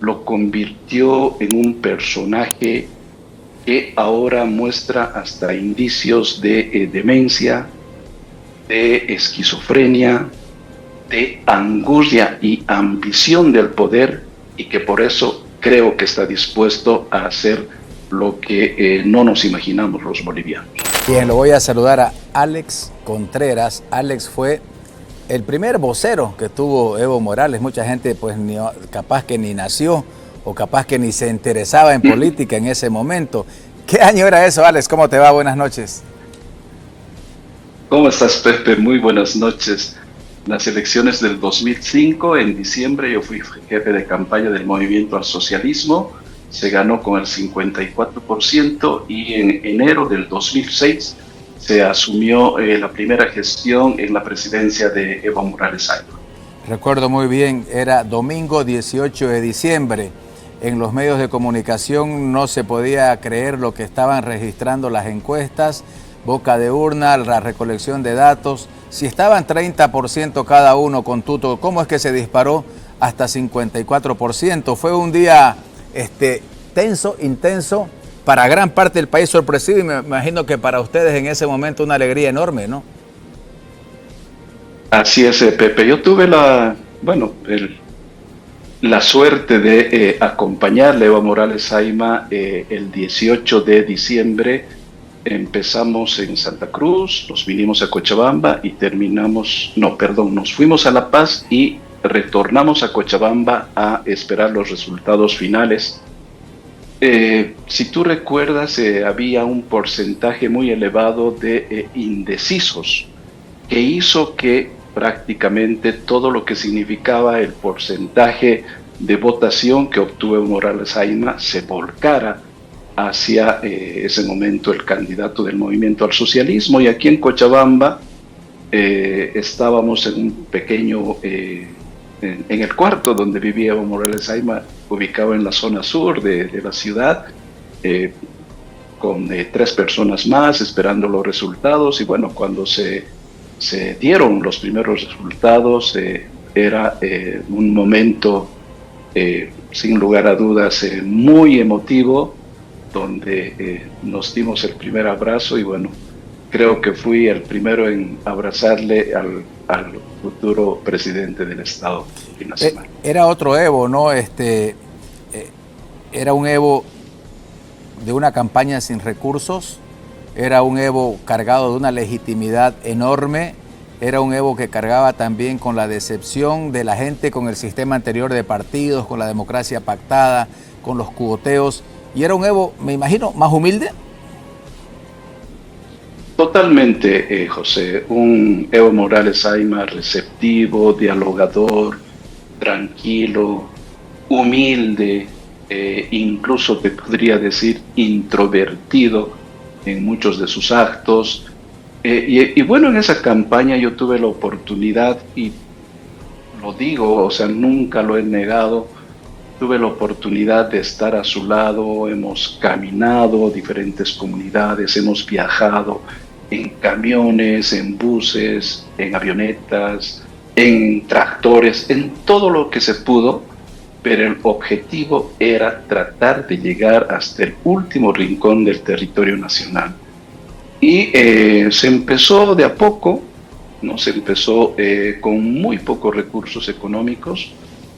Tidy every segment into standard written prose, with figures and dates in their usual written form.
lo convirtió en un personaje que ahora muestra hasta indicios de demencia, de esquizofrenia, de angustia y ambición del poder, y que por eso creo que está dispuesto a hacer lo que no nos imaginamos los bolivianos. Bien, lo voy a saludar a Alex Contreras. Alex fue el primer vocero que tuvo Evo Morales. Mucha gente pues capaz que ni nació o capaz que ni se interesaba en política en ese momento. ¿Qué año era eso, Alex? ¿Cómo te va? Buenas noches. ¿Cómo estás, Pepe? Muy buenas noches. Las elecciones del 2005, en diciembre, yo fui jefe de campaña del Movimiento al Socialismo. Se ganó con el 54% y en enero del 2006 se asumió la primera gestión en la presidencia de Evo Morales Ayma. Recuerdo muy bien, era domingo 18 de diciembre. En los medios de comunicación no se podía creer lo que estaban registrando las encuestas, boca de urna, la recolección de datos. Si estaban 30% cada uno con Tuto, ¿cómo es que se disparó hasta 54%? Fue un día tenso, intenso, para gran parte del país sorpresivo, y me imagino que para ustedes en ese momento una alegría enorme, ¿no? Así es, Pepe. Yo tuve la suerte de acompañarle a Evo Morales Ayma el 18 de diciembre. Empezamos en Santa Cruz, nos vinimos a Cochabamba y nos fuimos a La Paz y retornamos a Cochabamba a esperar los resultados finales. Si tú recuerdas, había un porcentaje muy elevado de indecisos, que hizo que prácticamente todo lo que significaba el porcentaje de votación que obtuvo Morales Ayma se volcara hacia ese momento el candidato del Movimiento al Socialismo. Y aquí en Cochabamba estábamos en un pequeño, en el cuarto donde vivía Evo Morales Ayma, ubicado en la zona sur de la ciudad, con 3 personas más esperando los resultados. Y bueno, cuando se dieron los primeros resultados, era un momento, sin lugar a dudas, muy emotivo, donde nos dimos el primer abrazo. Y bueno, creo que fui el primero en abrazarle al futuro presidente del Estado binacional. Era otro Evo, ¿no? Era un Evo de una campaña sin recursos, era un Evo cargado de una legitimidad enorme, era un Evo que cargaba también con la decepción de la gente con el sistema anterior de partidos, con la democracia pactada, con los cuoteos, y era un Evo, me imagino, más humilde. Totalmente, José, un Evo Morales Ayma receptivo, dialogador, tranquilo, humilde, incluso te podría decir introvertido en muchos de sus actos. Y bueno, en esa campaña yo tuve la oportunidad, y lo digo, o sea, nunca lo he negado, tuve la oportunidad de estar a su lado. Hemos caminado diferentes comunidades, hemos viajado en camiones, en buses, en avionetas, en tractores, en todo lo que se pudo, pero el objetivo era tratar de llegar hasta el último rincón del territorio nacional. Y se empezó de a poco, ¿no? Se empezó con muy pocos recursos económicos,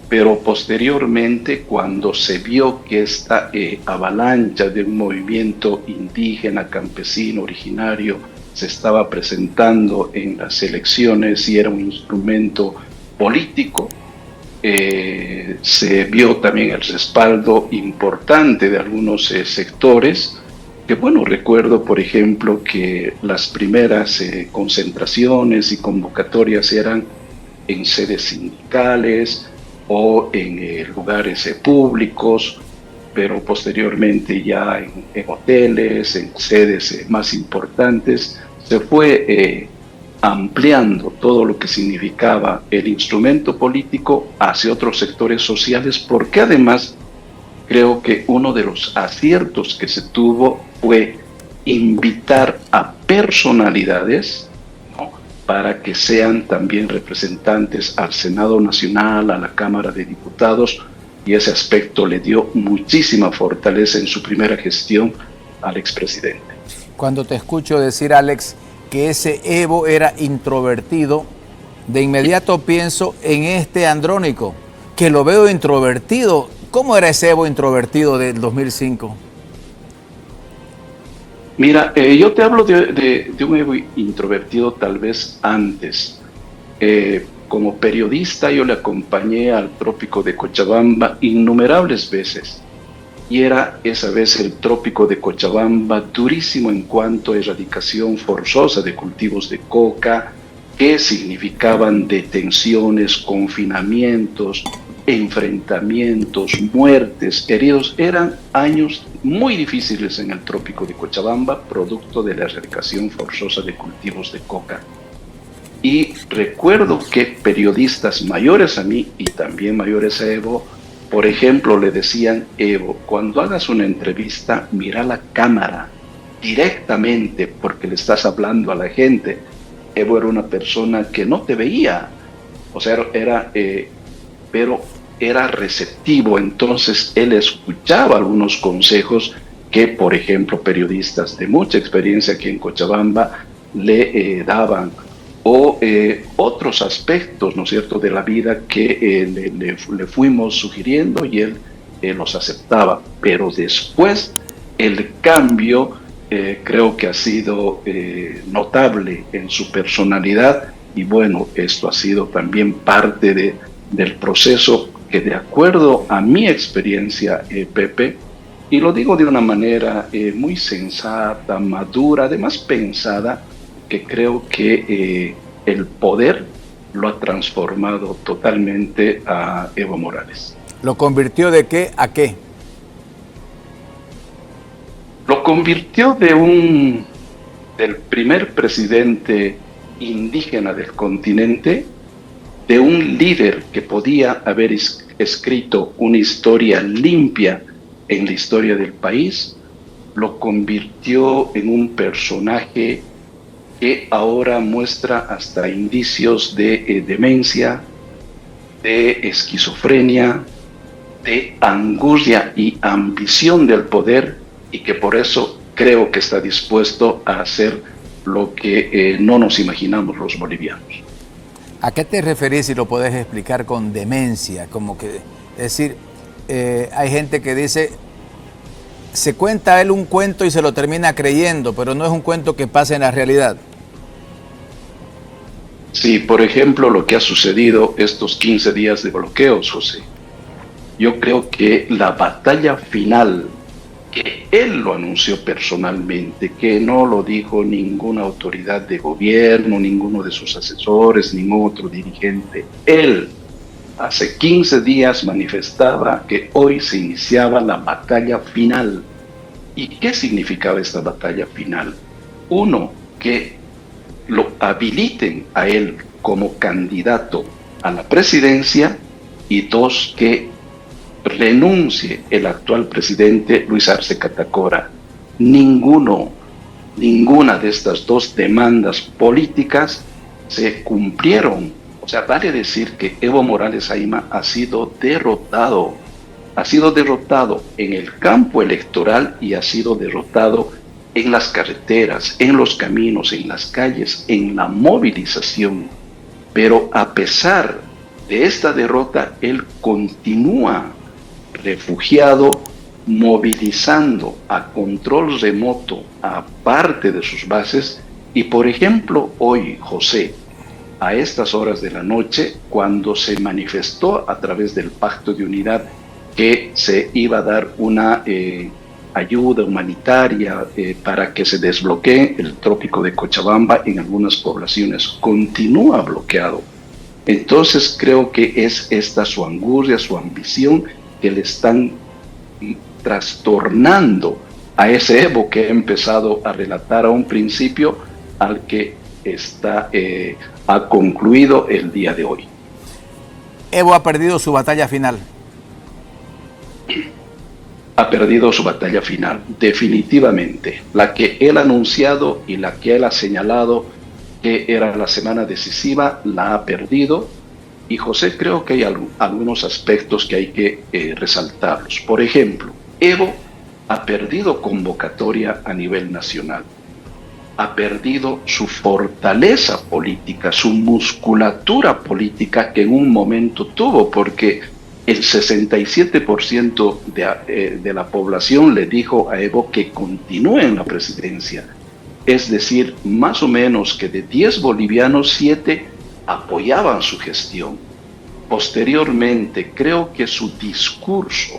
pero posteriormente, cuando se vio que esta avalancha de un movimiento indígena, campesino, originario, se estaba presentando en las elecciones y era un instrumento político, se vio también el respaldo importante de algunos sectores. Que bueno, recuerdo por ejemplo que las primeras concentraciones y convocatorias eran en sedes sindicales o en lugares públicos, pero posteriormente ya en hoteles, en sedes más importantes, se fue ampliando todo lo que significaba el instrumento político hacia otros sectores sociales, porque además creo que uno de los aciertos que se tuvo fue invitar a personalidades, ¿no?, para que sean también representantes al Senado Nacional, a la Cámara de Diputados, y ese aspecto le dio muchísima fortaleza en su primera gestión al expresidente. Cuando te escucho decir, Alex, que ese Evo era introvertido, de inmediato pienso en este Andrónico, que lo veo introvertido. ¿Cómo era ese Evo introvertido del 2005? Mira, yo te hablo de un Evo introvertido tal vez antes. Como periodista yo le acompañé al trópico de Cochabamba innumerables veces. Y era esa vez el trópico de Cochabamba durísimo en cuanto a erradicación forzosa de cultivos de coca, que significaban detenciones, confinamientos, enfrentamientos, muertes, heridos. Eran años muy difíciles en el trópico de Cochabamba, producto de la erradicación forzosa de cultivos de coca. Y recuerdo que periodistas mayores a mí y también mayores a Evo, por ejemplo, le decían: Evo, cuando hagas una entrevista, mira la cámara directamente porque le estás hablando a la gente. Evo era una persona que no te veía, o sea, pero era receptivo, entonces él escuchaba algunos consejos que, por ejemplo, periodistas de mucha experiencia aquí en Cochabamba le daban, o otros aspectos, ¿no es cierto?, de la vida que le fuimos sugiriendo y él los aceptaba. Pero después el cambio creo que ha sido notable en su personalidad, y bueno, esto ha sido también parte del proceso que, de acuerdo a mi experiencia, Pepe, y lo digo de una manera muy sensata, madura, además pensada, que creo que el poder lo ha transformado totalmente a Evo Morales. ¿Lo convirtió de qué a qué? Lo convirtió del primer presidente indígena del continente, de un líder que podía haber escrito una historia limpia en la historia del país, lo convirtió en un personaje que ahora muestra hasta indicios de demencia, de esquizofrenia, de angustia y ambición del poder, y que por eso creo que está dispuesto a hacer lo que no nos imaginamos los bolivianos. ¿A qué te referís, si lo podés explicar, con demencia? Como que, es decir, hay gente que dice, se cuenta él un cuento y se lo termina creyendo, pero no es un cuento que pase en la realidad. Sí, por ejemplo, lo que ha sucedido estos 15 días de bloqueos, José. Yo creo que la batalla final, que él lo anunció personalmente, que no lo dijo ninguna autoridad de gobierno, ninguno de sus asesores, ningún otro dirigente. Él hace 15 días manifestaba que hoy se iniciaba la batalla final. ¿Y qué significaba esta batalla final? Uno, que lo habiliten a él como candidato a la presidencia, y dos, que renuncie el actual presidente Luis Arce Catacora. Ninguna de estas dos demandas políticas se cumplieron. O sea, vale decir que Evo Morales Ayma ha sido derrotado en el campo electoral y ha sido derrotado en las carreteras, en los caminos, en las calles, en la movilización. Pero a pesar de esta derrota, él continúa refugiado, movilizando a control remoto a parte de sus bases. Y por ejemplo, hoy, José, a estas horas de la noche, cuando se manifestó a través del Pacto de Unidad que se iba a dar una ayuda humanitaria para que se desbloquee el trópico de Cochabamba en algunas poblaciones, continúa bloqueado. Entonces creo que es esta su angustia, su ambición, que le están trastornando a ese Evo que he empezado a relatar a un principio, al que ha concluido el día de hoy. Evo ha perdido su batalla final. Ha perdido su batalla final, definitivamente. La que él ha anunciado y la que él ha señalado que era la semana decisiva, la ha perdido. Y José, creo que hay algunos aspectos que hay que resaltarlos. Por ejemplo, Evo ha perdido convocatoria a nivel nacional, ha perdido su fortaleza política, su musculatura política que en un momento tuvo, porque el 67% de la población le dijo a Evo que continúe en la presidencia. Es decir, más o menos que de 10 bolivianos, 7 apoyaban su gestión. Posteriormente, creo que su discurso,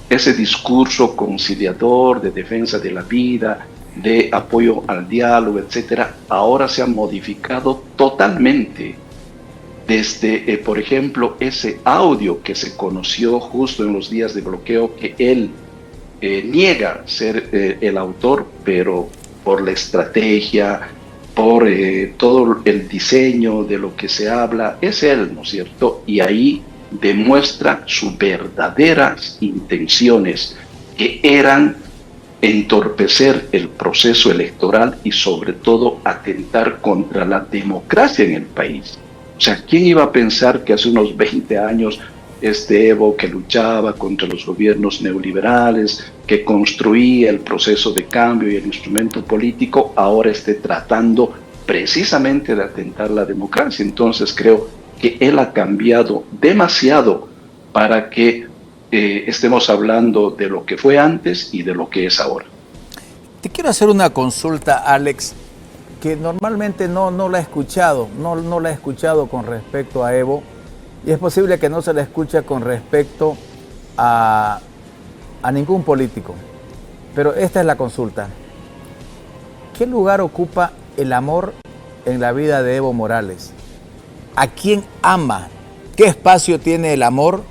ese discurso conciliador de defensa de la vida, de apoyo al diálogo, etcétera, ahora se ha modificado totalmente. Desde, por ejemplo, ese audio que se conoció justo en los días de bloqueo, que él niega ser el autor, pero por la estrategia, por todo el diseño de lo que se habla, es él, ¿no es cierto? Y ahí demuestra sus verdaderas intenciones, que eran entorpecer el proceso electoral y sobre todo atentar contra la democracia en el país. O sea, ¿quién iba a pensar que hace unos 20 años este Evo, que luchaba contra los gobiernos neoliberales, que construía el proceso de cambio y el instrumento político, ahora esté tratando precisamente de atentar la democracia? Entonces creo que él ha cambiado demasiado para que estemos hablando de lo que fue antes y de lo que es ahora. Te quiero hacer una consulta, Alex, que normalmente no la he escuchado, no la he escuchado con respecto a Evo, y es posible que no se la escuche con respecto a ningún político. Pero esta es la consulta. ¿Qué lugar ocupa el amor en la vida de Evo Morales? ¿A quién ama? ¿Qué espacio tiene el amor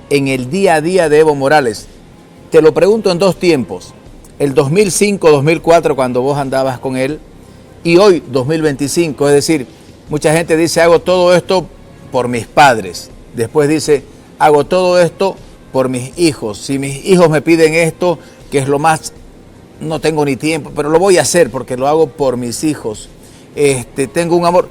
en el día a día de Evo Morales? Te lo pregunto en dos tiempos. El 2005-2004, cuando vos andabas con él, y hoy, 2025, es decir, mucha gente dice, hago todo esto por mis padres. Después dice, hago todo esto por mis hijos. Si mis hijos me piden esto, que es lo más, no tengo ni tiempo, pero lo voy a hacer porque lo hago por mis hijos. Tengo un amor.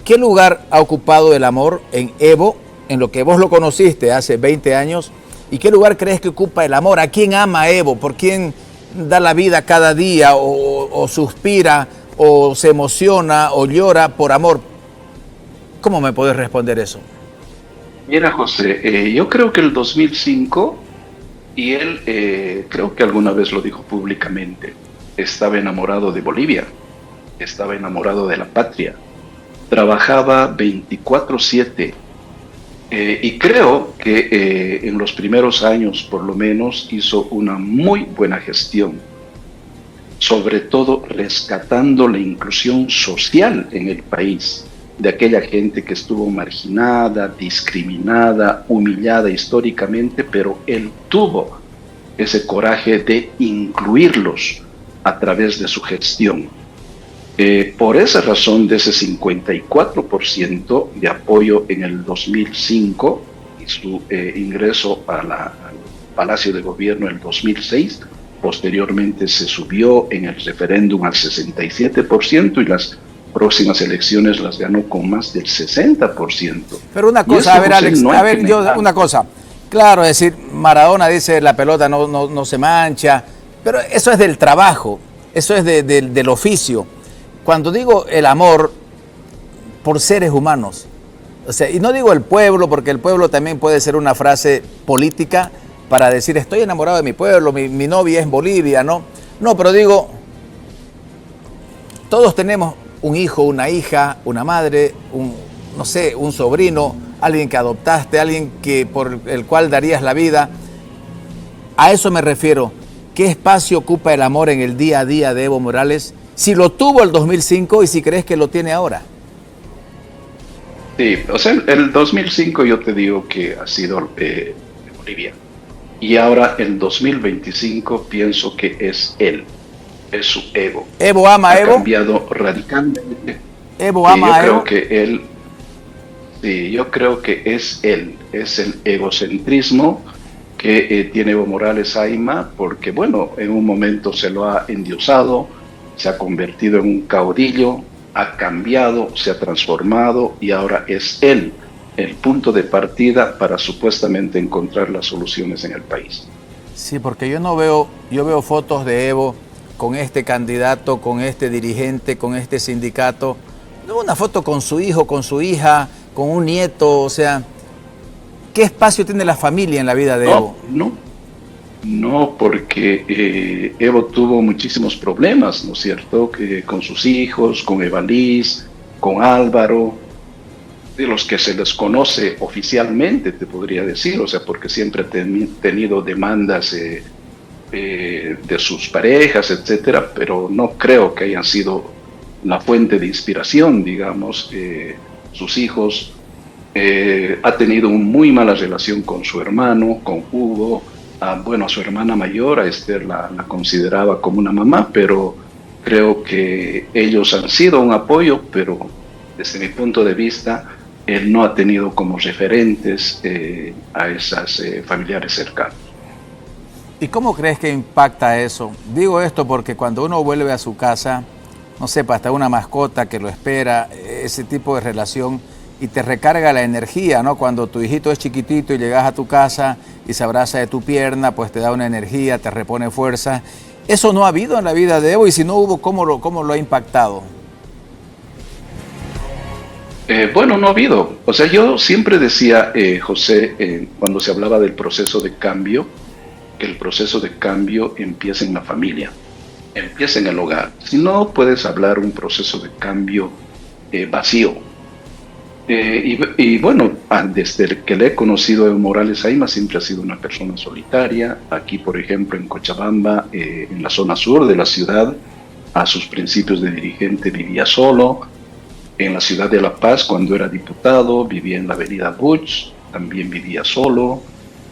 ¿Qué lugar ha ocupado el amor en Evo, en lo que vos lo conociste hace 20 años? ¿Y qué lugar crees que ocupa el amor? ¿A quién ama Evo? ¿Por quién da la vida cada día o suspira o se emociona o llora por amor? ¿Cómo me puedes responder eso? Mira, José, yo creo que el 2005, y él creo que alguna vez lo dijo públicamente, estaba enamorado de Bolivia, estaba enamorado de la patria, trabajaba 24/7, y creo que en los primeros años por lo menos hizo una muy buena gestión, sobre todo rescatando la inclusión social en el país, de aquella gente que estuvo marginada, discriminada, humillada históricamente, pero él tuvo ese coraje de incluirlos a través de su gestión. Por esa razón, de ese 54% de apoyo en el 2005 y su ingreso al Palacio de Gobierno en el 2006, posteriormente se subió en el referéndum al 67% y las próximas elecciones las ganó con más del 60%. Pero una cosa, a ver, Alex, a ver, una cosa. Claro, es decir, Maradona dice la pelota no se mancha, pero eso es del trabajo, eso es del oficio. Cuando digo el amor por seres humanos, o sea, y no digo el pueblo, porque el pueblo también puede ser una frase política para decir estoy enamorado de mi pueblo, mi novia es Bolivia, ¿no? No, pero digo, todos tenemos un hijo, una hija, una madre, un sobrino, alguien que adoptaste, alguien por el cual darías la vida. A eso me refiero. ¿Qué espacio ocupa el amor en el día a día de Evo Morales? Si lo tuvo el 2005 y si crees que lo tiene ahora. Sí, o sea, el 2005 yo te digo que ha sido de Bolivia. Y ahora el 2025 pienso que es él. Es su ego. ¿Evo ama a Evo? Ha cambiado radicalmente. ¿Evo ama a Evo? Yo creo que él, sí, yo creo que es él, es el egocentrismo que tiene Evo Morales Ayma, porque bueno, en un momento se lo ha endiosado, se ha convertido en un caudillo, ha cambiado, se ha transformado y ahora es él el punto de partida para supuestamente encontrar las soluciones en el país. Sí, porque yo veo fotos de Evo con este candidato, con este dirigente, con este sindicato. Una foto con su hijo, con su hija, con un nieto, o sea, ¿qué espacio tiene la familia en la vida de Evo? No, porque Evo tuvo muchísimos problemas, ¿no es cierto? Que con sus hijos, con Evalís, con Álvaro, de los que se les conoce oficialmente, te podría decir, o sea, porque siempre ha tenido demandas de sus parejas, etcétera, pero no creo que hayan sido la fuente de inspiración, digamos. Sus hijos, ha tenido una muy mala relación con su hermano, con Hugo. Bueno, a su hermana mayor, a Esther, la consideraba como una mamá, pero creo que ellos han sido un apoyo, pero desde mi punto de vista, él no ha tenido como referentes a esas familiares cercanos. ¿Y cómo crees que impacta eso? Digo esto porque cuando uno vuelve a su casa, no sé, hasta una mascota que lo espera, ese tipo de relación, y te recarga la energía, ¿no? Cuando tu hijito es chiquitito y llegas a tu casa y se abraza de tu pierna, pues te da una energía, te repone fuerza. Eso no ha habido en la vida de Evo, y si no hubo, ¿cómo lo ha impactado? Bueno, no ha habido. O sea, yo siempre decía, José, cuando se hablaba del proceso de cambio, que el proceso de cambio empieza en la familia, empieza en el hogar. Si no, puedes hablar un proceso de cambio vacío. Y bueno, desde que le he conocido a Evo Morales Ayma, siempre ha sido una persona solitaria. Aquí, por ejemplo, en Cochabamba, en la zona sur de la ciudad, a sus principios de dirigente vivía solo. En la ciudad de La Paz, cuando era diputado, vivía en la avenida Buch, también vivía solo.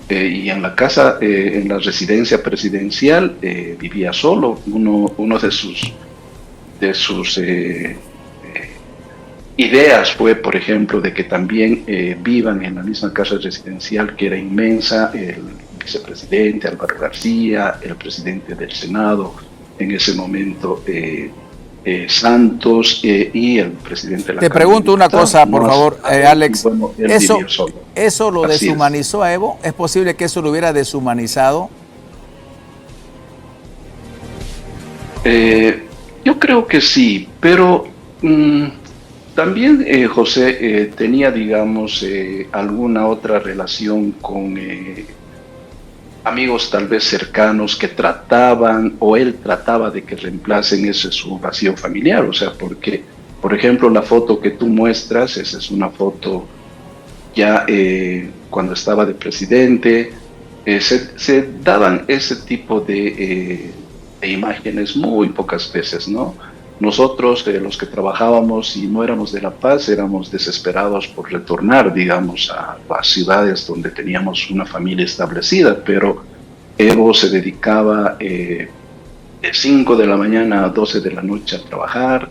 Y en la casa, en la residencia presidencial, vivía solo. Uno de sus ideas fue, por ejemplo, de que también vivan en la misma casa residencial, que era inmensa, el vicepresidente Álvaro García, el presidente del Senado, en ese momento Santos, y el presidente de la Te Cámara pregunto una cosa, por favor, Alex. Bueno, ¿Eso lo Así deshumanizó a Evo? ¿Es posible que eso lo hubiera deshumanizado? Yo creo que sí, pero también José tenía, digamos, alguna otra relación con amigos tal vez cercanos que trataban, o él trataba de que reemplacen ese su vacío familiar. O sea, porque, por ejemplo, la foto que tú muestras, esa es una foto ya cuando estaba de presidente. Se daban ese tipo de imágenes muy pocas veces, ¿no? Nosotros, los que trabajábamos y no éramos de La Paz, éramos desesperados por retornar, digamos, a las ciudades donde teníamos una familia establecida, pero Evo se dedicaba de 5 de la mañana a 12 de la noche a trabajar,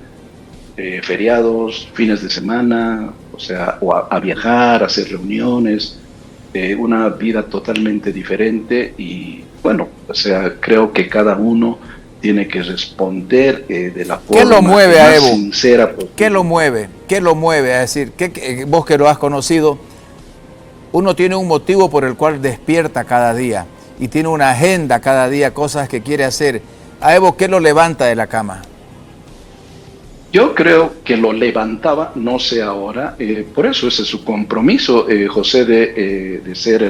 feriados, fines de semana, o sea, a viajar, a hacer reuniones, una vida totalmente diferente. Y bueno, o sea, creo que cada uno tiene que responder de la forma ¿Qué lo mueve a más Evo? sincera posible. ¿Qué lo mueve? ¿Qué lo mueve? Es decir, vos que lo has conocido, uno tiene un motivo por el cual despierta cada día y tiene una agenda cada día, cosas que quiere hacer. A Evo, ¿qué lo levanta de la cama? Yo creo que lo levantaba, no sé ahora, por eso ese es su compromiso, José, de ser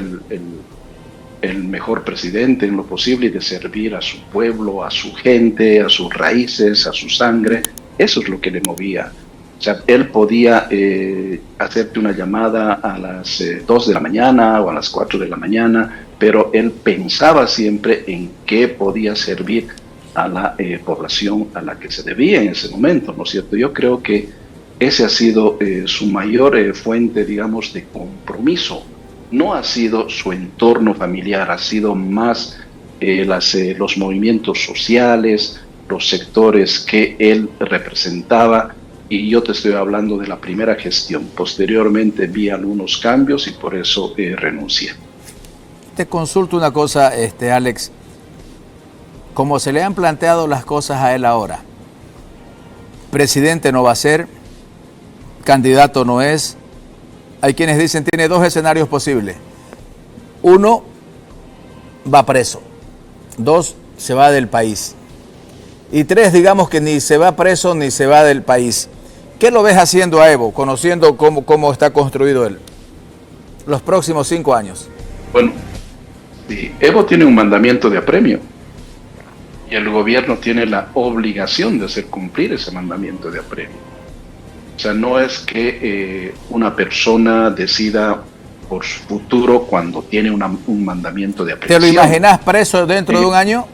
el mejor presidente en lo posible y de servir a su pueblo, a su gente, a sus raíces, a su sangre. Eso es lo que le movía. O sea, él podía hacerte una llamada a las 2 de la mañana o a las 4 de la mañana, pero él pensaba siempre en qué podía servir a la población a la que se debía en ese momento, ¿no es cierto? Yo creo que ese ha sido su mayor fuente, digamos, de compromiso. No ha sido su entorno familiar, ha sido más los movimientos sociales, los sectores que él representaba. Y yo te estoy hablando de la primera gestión. Posteriormente vi algunos cambios y por eso renuncié. Te consulto una cosa, Alex. Como se le han planteado las cosas a él ahora, presidente no va a ser, candidato no es, hay quienes dicen tiene dos escenarios posibles. Uno, va preso. Dos, se va del país. Y tres, digamos que ni se va preso ni se va del país. ¿Qué lo ves haciendo a Evo, conociendo cómo está construido él? Los próximos 5 años. Bueno, sí, Evo tiene un mandamiento de apremio y el gobierno tiene la obligación de hacer cumplir ese mandamiento de apremio. O sea, no es que una persona decida por su futuro cuando tiene un mandamiento de aprehensión. ¿Te lo imaginas preso dentro de un año?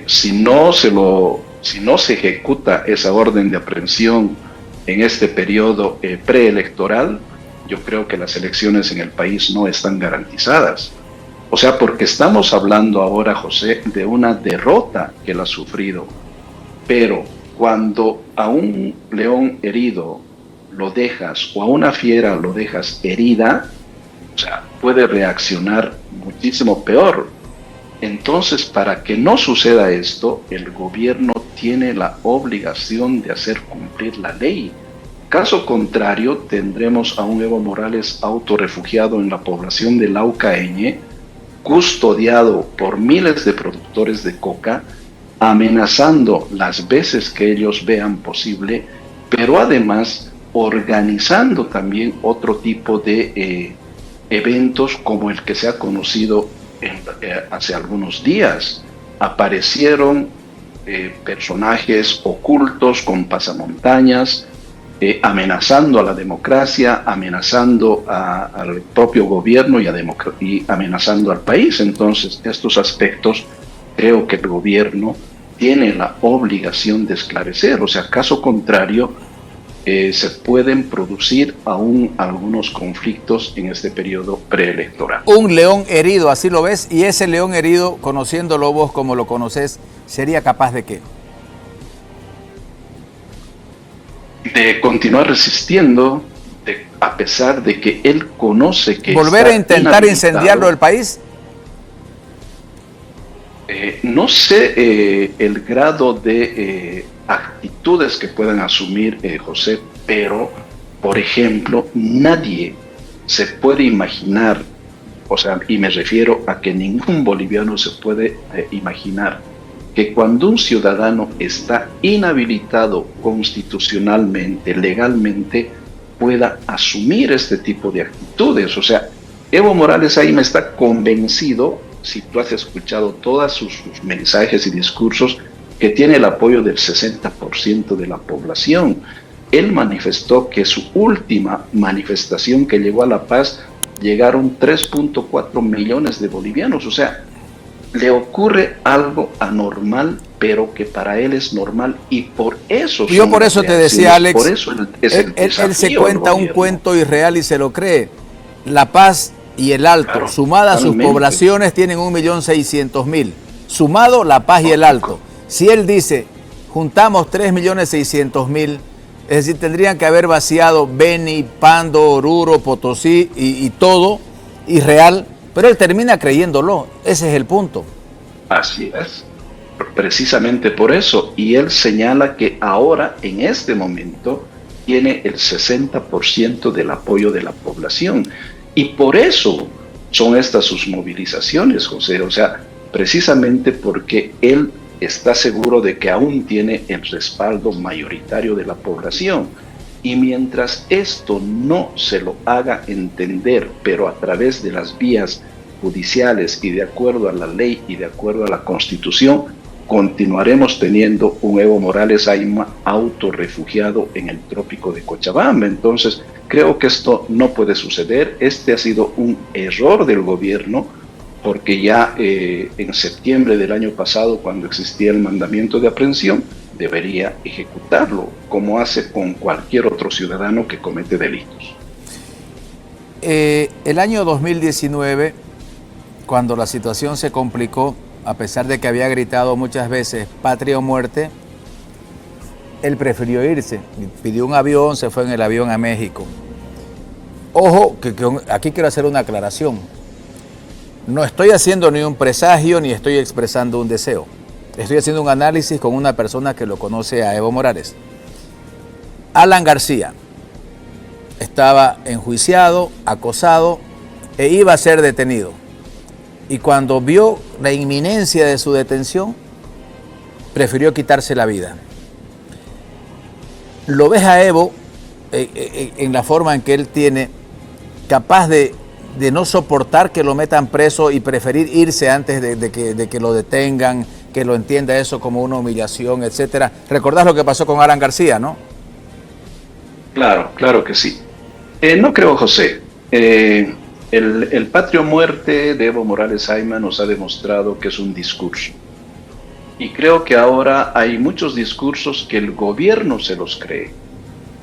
Si no se ejecuta esa orden de aprehensión en este periodo preelectoral, yo creo que las elecciones en el país no están garantizadas. O sea, porque estamos hablando ahora, José, de una derrota que él ha sufrido. Pero cuando a un león herido lo dejas, o a una fiera lo dejas herida, o sea, puede reaccionar muchísimo peor. Entonces, para que no suceda esto, el gobierno tiene la obligación de hacer cumplir la ley. Caso contrario, tendremos a un Evo Morales autorrefugiado en la población de Laucaeñe, custodiado por miles de productores de coca, amenazando las veces que ellos vean posible, pero además organizando también otro tipo de eventos como el que se ha conocido hace algunos días. Aparecieron personajes ocultos con pasamontañas, amenazando a la democracia, amenazando al propio gobierno y amenazando al país. Entonces, estos aspectos creo que el gobierno tiene la obligación de esclarecer. O sea, caso contrario, se pueden producir aún algunos conflictos en este periodo preelectoral. Un león herido, así lo ves, y ese león herido, conociéndolo vos como lo conoces, ¿sería capaz de qué? De continuar resistiendo, a pesar de que él conoce que ¿volver a intentar incendiarlo el país? No sé el grado de actitudes que puedan asumir, José, pero, por ejemplo, nadie se puede imaginar, o sea, y me refiero a que ningún boliviano se puede imaginar que cuando un ciudadano está inhabilitado constitucionalmente, legalmente, pueda asumir este tipo de actitudes. O sea, Evo Morales ahí me está convencido, si tú has escuchado todos sus mensajes y discursos, que tiene el apoyo del 60% de la población. Él manifestó que su última manifestación que llegó a La Paz llegaron 3.4 millones de bolivianos. O sea, le ocurre algo anormal, pero que para él es normal, y por eso... Yo por eso te decía, Alex, por eso él se cuenta un cuento irreal y se lo cree. La Paz y el Alto, claro, sumadas sus poblaciones, tienen 1.600.000. Sumado La Paz y el Alto. Si él dice, juntamos 3.600.000, es decir, tendrían que haber vaciado Beni, Pando, Oruro, Potosí y todo, irreal, pero él termina creyéndolo. Ese es el punto. Así es, precisamente por eso. Y él señala que ahora, en este momento, tiene el 60% del apoyo de la población. Y por eso son estas sus movilizaciones, José. O sea, precisamente porque él está seguro de que aún tiene el respaldo mayoritario de la población. Y mientras esto no se lo haga entender, pero a través de las vías judiciales y de acuerdo a la ley y de acuerdo a la Constitución, continuaremos teniendo un Evo Morales Ayma autorrefugiado en el trópico de Cochabamba. Entonces, creo que esto no puede suceder. Este ha sido un error del gobierno, porque ya en septiembre del año pasado, cuando existía el mandamiento de aprehensión, debería ejecutarlo, como hace con cualquier otro ciudadano que comete delitos. El año 2019, cuando la situación se complicó, a pesar de que había gritado muchas veces patria o muerte, él prefirió irse, pidió un avión, se fue en el avión a México. Ojo, que aquí quiero hacer una aclaración. No estoy haciendo ni un presagio ni estoy expresando un deseo. Estoy haciendo un análisis con una persona que lo conoce a Evo Morales. Alan García, estaba enjuiciado, acosado e iba a ser detenido. Y cuando vio la inminencia de su detención, prefirió quitarse la vida. Lo ves a Evo en la forma en que él tiene, capaz de no soportar que lo metan preso y preferir irse antes de que lo detengan, que lo entienda eso como una humillación, etcétera. ¿Recordás lo que pasó con Alan García, no? Claro, claro que sí. No creo, José. El patrio muerte de Evo Morales Ayma nos ha demostrado que es un discurso. Y creo que ahora hay muchos discursos que el gobierno se los cree,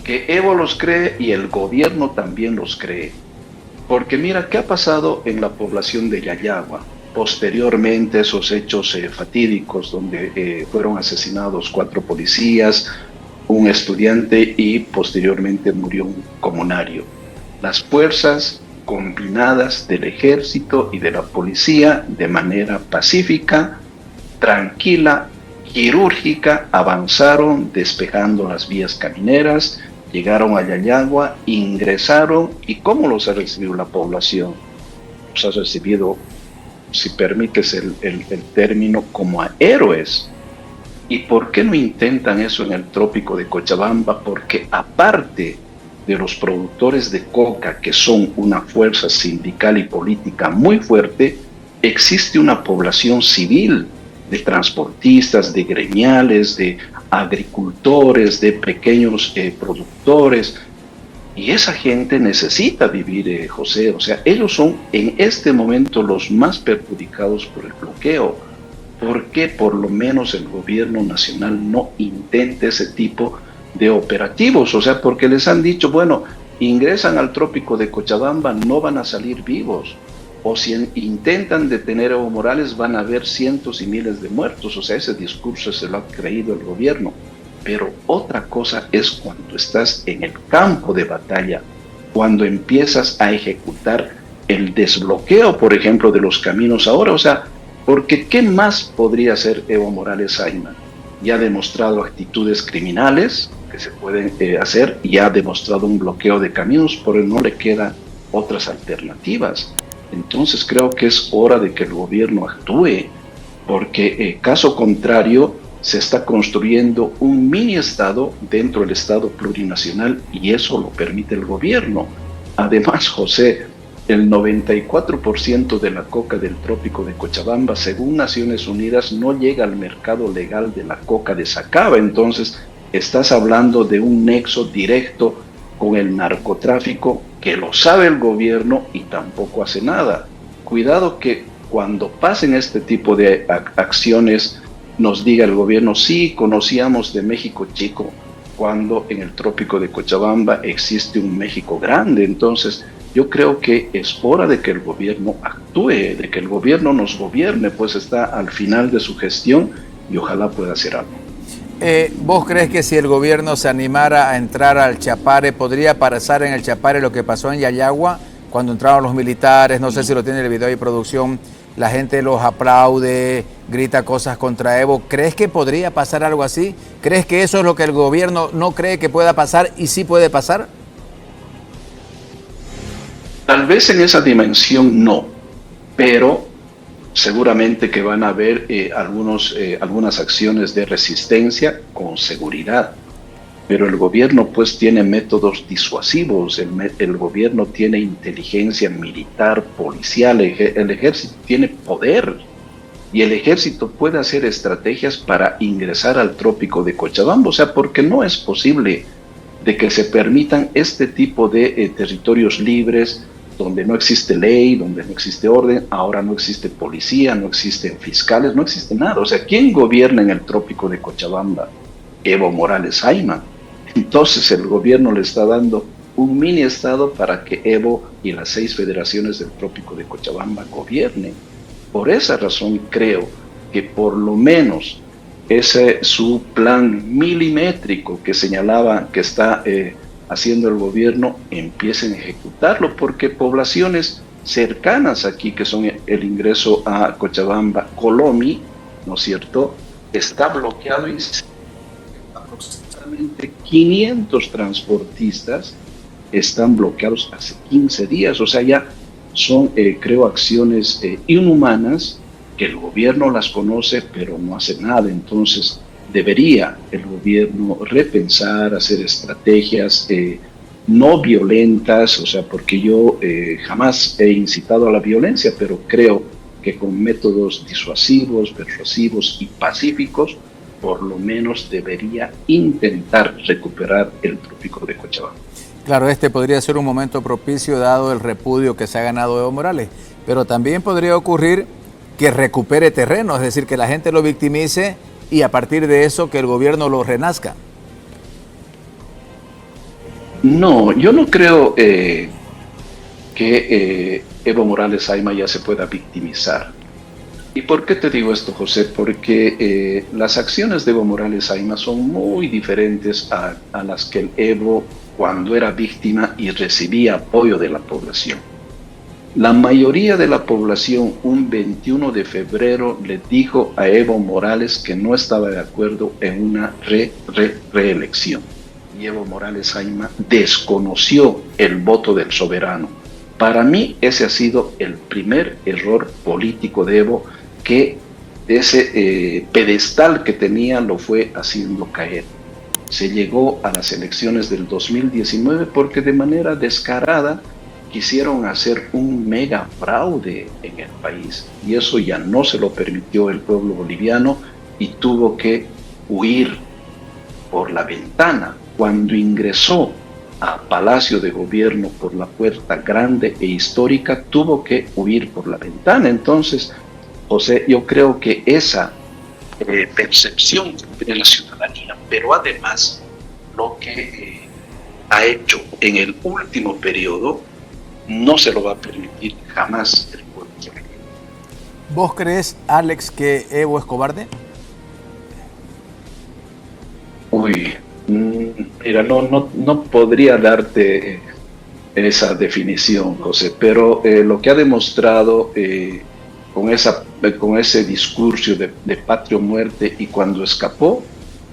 que Evo los cree y el gobierno también los cree. Porque mira, ¿qué ha pasado en la población de Yayagua? Posteriormente esos hechos fatídicos donde fueron asesinados 4 policías, un estudiante y posteriormente murió un comunario. Las fuerzas combinadas del ejército y de la policía de manera pacífica, tranquila, quirúrgica, avanzaron despejando las vías camineras, llegaron a Yayagua, ingresaron. ¿Y cómo los ha recibido la población? Los ha recibido, si permites el término, como a héroes. ¿Y por qué no intentan eso en el trópico de Cochabamba? Porque aparte de los productores de coca, que son una fuerza sindical y política muy fuerte, existe una población civil de transportistas, de gremiales, de agricultores, de pequeños productores. Y esa gente necesita vivir, José. O sea, ellos son en este momento los más perjudicados por el bloqueo. ¿Por qué por lo menos el gobierno nacional no intenta ese tipo de operativos? O sea, porque les han dicho, bueno, ingresan al trópico de Cochabamba, no van a salir vivos. O si intentan detener a Evo Morales, van a haber cientos y miles de muertos. O sea, ese discurso se lo ha creído el gobierno. Pero otra cosa es cuando estás en el campo de batalla, cuando empiezas a ejecutar el desbloqueo, por ejemplo, de los caminos ahora. O sea, porque ¿qué más podría hacer Evo Morales Ayma? Ya ha demostrado actitudes criminales que se pueden hacer, y ha demostrado un bloqueo de caminos, pero no le quedan otras alternativas. Entonces creo que es hora de que el gobierno actúe, porque caso contrario se está construyendo un mini estado dentro del estado plurinacional, y eso lo permite el gobierno. Además, José, el 94% de la coca del trópico de Cochabamba, según Naciones Unidas, no llega al mercado legal de la coca de Sacaba. Entonces estás hablando de un nexo directo con el narcotráfico, que lo sabe el gobierno y tampoco hace nada. Cuidado que cuando pasen este tipo de acciones nos diga el gobierno, sí, conocíamos de México chico, cuando en el trópico de Cochabamba existe un México grande. Entonces yo creo que es hora de que el gobierno actúe, de que el gobierno nos gobierne, pues está al final de su gestión y ojalá pueda hacer algo. ¿Vos crees que si el gobierno se animara a entrar al Chapare, podría pasar en el Chapare lo que pasó en Yayagua, cuando entraron los militares? No sé si lo tiene el video de producción, la gente los aplaude, grita cosas contra Evo. ¿Crees que podría pasar algo así? ¿Crees que eso es lo que el gobierno no cree que pueda pasar y sí puede pasar? Tal vez en esa dimensión no, pero seguramente que van a haber algunas acciones de resistencia con seguridad. Pero el gobierno pues tiene métodos disuasivos, el gobierno tiene inteligencia militar, policial, el ejército tiene poder, y el ejército puede hacer estrategias para ingresar al trópico de Cochabamba. O sea, porque no es posible de que se permitan este tipo de territorios libres, donde no existe ley, donde no existe orden, ahora no existe policía, no existen fiscales, no existe nada. O sea, ¿quién gobierna en el trópico de Cochabamba? Evo Morales Ayma. Entonces el gobierno le está dando un mini estado para que Evo y las 6 federaciones del trópico de Cochabamba gobiernen. Por esa razón creo que por lo menos ese su plan milimétrico que señalaba que está haciendo el gobierno, empiecen a ejecutarlo, porque poblaciones cercanas aquí, que son el ingreso a Cochabamba, Colomi, ¿no es cierto?, está bloqueado, y aproximadamente 500 transportistas están bloqueados hace 15 días. O sea, ya son, creo, acciones inhumanas que el gobierno las conoce, pero no hace nada. Entonces, debería el gobierno repensar, hacer estrategias no violentas, o sea, porque yo jamás he incitado a la violencia, pero creo que con métodos disuasivos, persuasivos y pacíficos, por lo menos debería intentar recuperar el trópico de Cochabamba. Claro, este podría ser un momento propicio dado el repudio que se ha ganado Evo Morales, pero también podría ocurrir que recupere terreno, es decir, que la gente lo victimice y a partir de eso que el gobierno lo renazca. No, yo no creo que Evo Morales Ayma ya se pueda victimizar. ¿Y por qué te digo esto, José? Porque las acciones de Evo Morales Ayma son muy diferentes a las que el Evo cuando era víctima y recibía apoyo de la población. La mayoría de la población un 21 de febrero le dijo a Evo Morales que no estaba de acuerdo en una reelección. Y Evo Morales Ayma desconoció el voto del soberano. Para mí ese ha sido el primer error político de Evo, que ese pedestal que tenía lo fue haciendo caer. Se llegó a las elecciones del 2019 porque de manera descarada quisieron hacer un mega fraude en el país y eso ya no se lo permitió el pueblo boliviano y tuvo que huir por la ventana. Cuando ingresó a Palacio de Gobierno por la puerta grande e histórica, tuvo que huir por la ventana. Entonces, José, yo creo que esa percepción de la ciudadanía, pero además lo que ha hecho en el último periodo, no se lo va a permitir jamás el pueblo. ¿Vos crees, Alex, que Evo es cobarde? Uy, mira, no podría darte esa definición, José, pero lo que ha demostrado con ese discurso de patria o muerte y cuando escapó,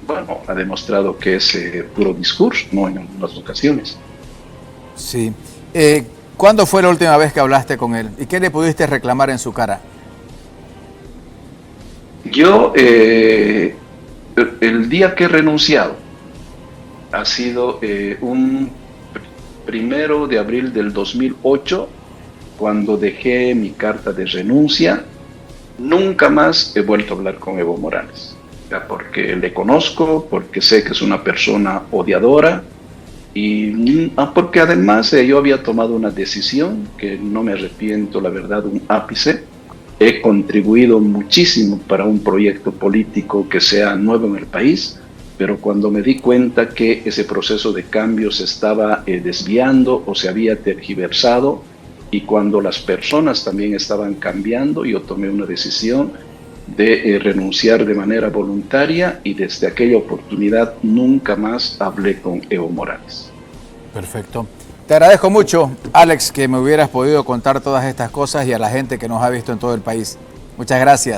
bueno, ha demostrado que es puro discurso, no en algunas ocasiones. Sí. ¿Cuándo fue la última vez que hablaste con él? ¿Y qué le pudiste reclamar en su cara? Yo, el día que he renunciado, ha sido un 1 de abril del 2008, cuando dejé mi carta de renuncia. Nunca más he vuelto a hablar con Evo Morales, ya porque le conozco, porque sé que es una persona odiadora y porque además yo había tomado una decisión que no me arrepiento, la verdad, un ápice. He contribuido muchísimo para un proyecto político que sea nuevo en el país, pero cuando me di cuenta que ese proceso de cambio se estaba desviando o se había tergiversado, y cuando las personas también estaban cambiando, yo tomé una decisión de renunciar de manera voluntaria y desde aquella oportunidad nunca más hablé con Evo Morales. Perfecto. Te agradezco mucho, Alex, que me hubieras podido contar todas estas cosas y a la gente que nos ha visto en todo el país. Muchas gracias.